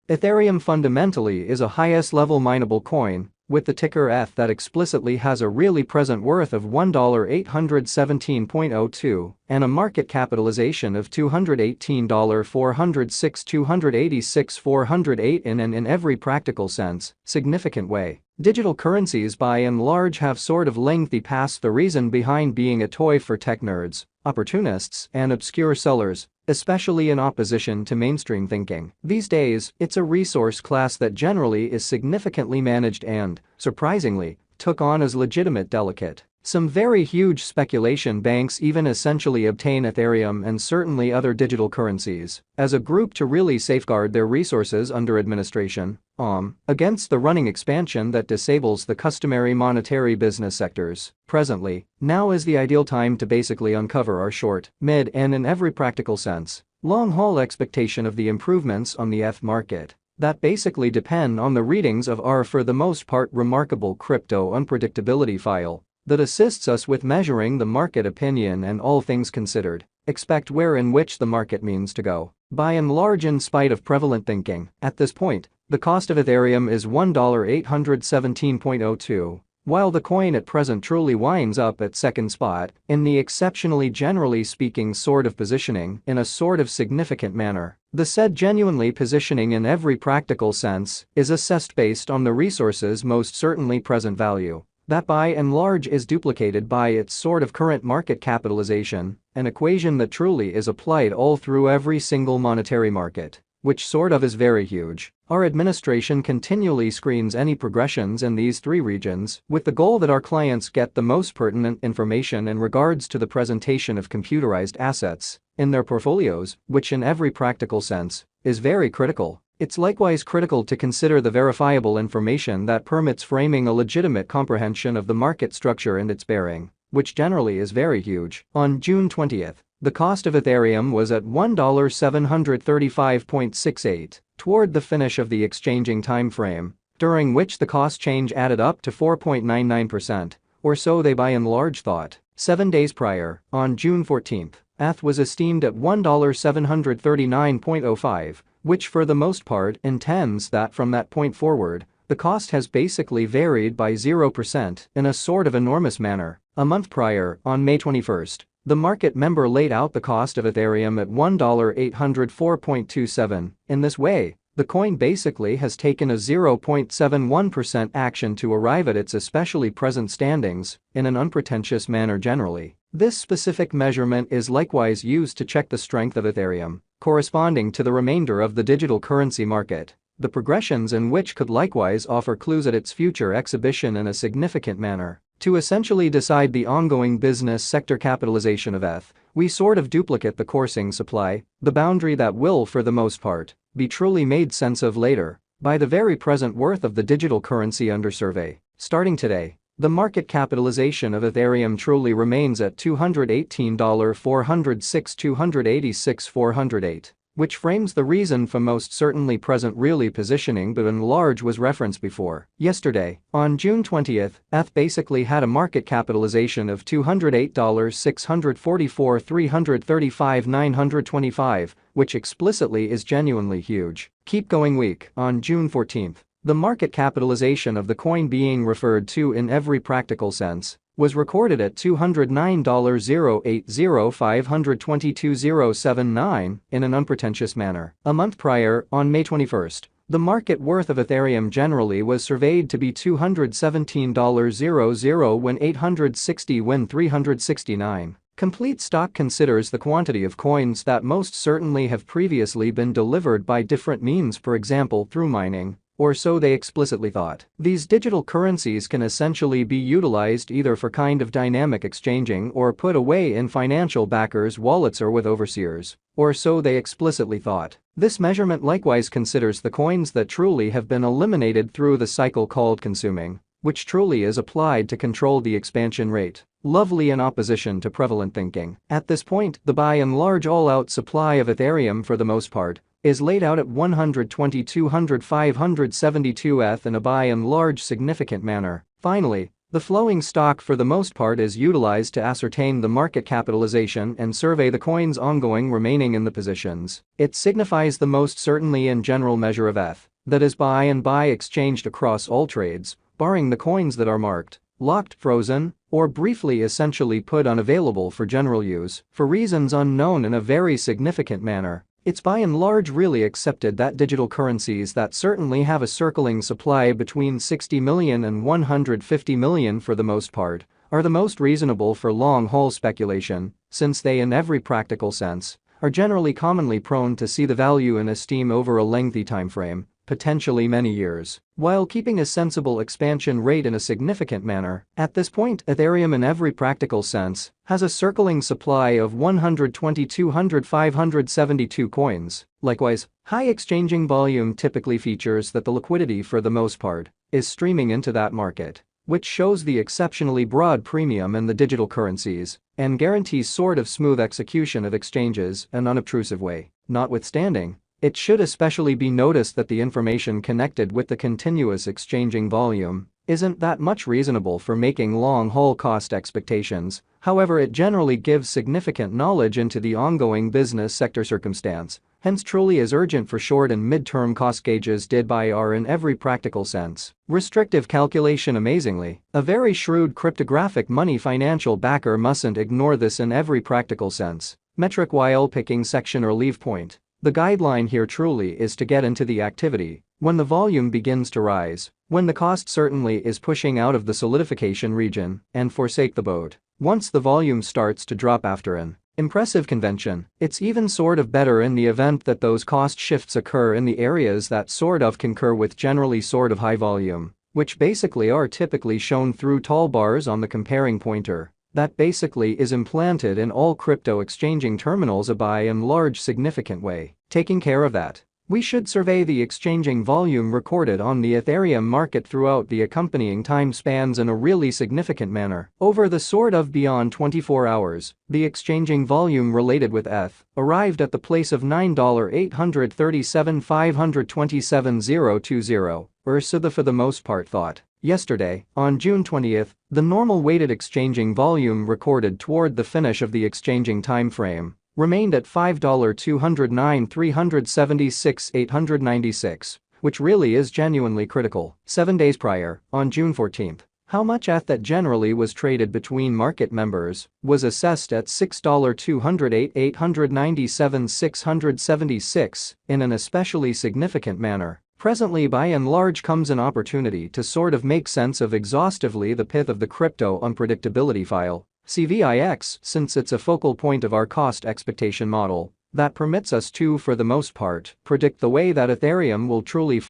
Ethereum fundamentally is a highest-level mineable coin, with the ticker ETH that explicitly has a really present worth of $1,817.02 and a market capitalization of $218,406,286,408 in and in every practical sense, significant way. Digital currencies by and large have sort of lengthy past the reason behind being a toy for tech nerds, opportunists, and obscure sellers, especially in opposition to mainstream thinking. These days, it's a resource class that generally is significantly managed and, surprisingly, took on as legitimate delicate. Some very huge speculation banks even essentially obtain Ethereum and certainly other digital currencies as a group to really safeguard their resources under administration, against the running expansion that disables the customary monetary business sectors. Presently, now is the ideal time to basically uncover our short, mid, and in every practical sense, long-haul expectation of the improvements on the ETH market that basically depend on the readings of our for the most part remarkable crypto unpredictability file that assists us with measuring the market opinion and all things considered, expect where in which the market means to go. By and large, in spite of prevalent thinking, at this point, the cost of Ethereum is $1,817.02, while the coin at present truly winds up at second spot in the exceptionally generally speaking sort of positioning in a sort of significant manner. The said genuinely positioning in every practical sense is assessed based on the resource's most certainly present value. That by and large is duplicated by its sort of current market capitalization, an equation that truly is applied all through every single monetary market, which sort of is very huge. Our administration continually screens any progressions in these three regions with the goal that our clients get the most pertinent information in regards to the presentation of computerized assets in their portfolios, which in every practical sense is very critical. It's likewise critical to consider the verifiable information that permits framing a legitimate comprehension of the market structure and its bearing, which generally is very huge. On June 20th, the cost of Ethereum was at $1,735.68 toward the finish of the exchanging time frame, during which the cost change added up to 4.99%, or so they by and large thought. 7 days prior, on June 14th, ETH was esteemed at $1,739.05, which for the most part intends that from that point forward, the cost has basically varied by 0% in a sort of enormous manner. A month prior, on May 21st, the market member laid out the cost of Ethereum at $1,804.27. In this way, the coin basically has taken a 0.71% action to arrive at its especially present standings in an unpretentious manner generally. This specific measurement is likewise used to check the strength of Ethereum, corresponding to the remainder of the digital currency market, the progressions in which could likewise offer clues at its future exhibition in a significant manner. To essentially decide the ongoing business sector capitalization of ETH, we sort of duplicate the coursing supply, the boundary that will, for the most part, be truly made sense of later by the very present worth of the digital currency under survey. Starting today, the market capitalization of Ethereum truly remains at $218,406,286,408, which frames the reason for most certainly present really positioning but in large was referenced before. Yesterday, on June 20th, ETH basically had a market capitalization of $208,644,335,925, which explicitly is genuinely huge. Keep going week, on June 14th. The market capitalization of the coin being referred to in every practical sense was recorded at $209,080,522,079 in an unpretentious manner. A month prior, on May 21st, the market worth of Ethereum generally was surveyed to be $217.00 when 860 when 369. Complete stock considers the quantity of coins that most certainly have previously been delivered by different means, for example through mining, or so they explicitly thought. These digital currencies can essentially be utilized either for kind of dynamic exchanging or put away in financial backers' wallets or with overseers, or so they explicitly thought. This measurement likewise considers the coins that truly have been eliminated through the cycle called consuming, which truly is applied to control the expansion rate, lovely in opposition to prevalent thinking. At this point, the by and large all-out supply of Ethereum for the most part is laid out at 120,200,572 ETH in a by and large significant manner. Finally, The flowing stock for the most part is utilized to ascertain the market capitalization and survey the coins ongoing remaining in the positions. It signifies the most certainly and general measure of ETH that is buy and buy exchanged across all trades, barring the coins that are marked, locked, frozen, or briefly essentially put unavailable for general use for reasons unknown in a very significant manner. It's by and large really accepted that digital currencies that certainly have a circling supply between 60 million and 150 million for the most part are the most reasonable for long-haul speculation, since they in every practical sense are generally commonly prone to see the value in esteem over a lengthy timeframe, potentially many years, while keeping a sensible expansion rate in a significant manner. At this point, Ethereum in every practical sense has a circling supply of 120,572 coins. Likewise, high exchanging volume typically features that the liquidity for the most part is streaming into that market, which shows the exceptionally broad premium in the digital currencies and guarantees sort of smooth execution of exchanges in an unobtrusive way. Notwithstanding, it should especially be noticed that the information connected with the continuous exchanging volume isn't that much reasonable for making long-haul cost expectations. However, it generally gives significant knowledge into the ongoing business sector circumstance, hence truly is urgent for short and mid-term cost gauges did by are in every practical sense. Restrictive calculation. Amazingly, a very shrewd cryptographic money financial backer mustn't ignore this in every practical sense. Metric while picking section or leave point. The guideline here truly is to get into the activity when the volume begins to rise, when the cost certainly is pushing out of the solidification region, and forsake the boat. Once the volume starts to drop after an impressive convention, it's even sort of better in the event that those cost shifts occur in the areas that sort of concur with generally sort of high volume, which basically are typically shown through tall bars on the comparing pointer. That basically is implanted in all crypto exchanging terminals a by and large significant way. Taking care of that, we should survey the exchanging volume recorded on the Ethereum market throughout the accompanying time spans in a really significant manner. Over the sort of beyond 24 hours, the exchanging volume related with ETH arrived at the place of $9,837,527,020, or so the for the most part thought. Yesterday, on June 20th, the normal weighted exchanging volume recorded toward the finish of the exchanging time frame remained at $5,209,376,896, which really is genuinely critical. 7 days prior, on June 14th, how much ETH that generally was traded between market members was assessed at $6,208,897,676 in an especially significant manner. Presently by and large comes an opportunity to sort of make sense of exhaustively the pith of the crypto unpredictability file, CVIX, since it's a focal point of our cost expectation model that permits us to, for the most part, predict the way that Ethereum will truly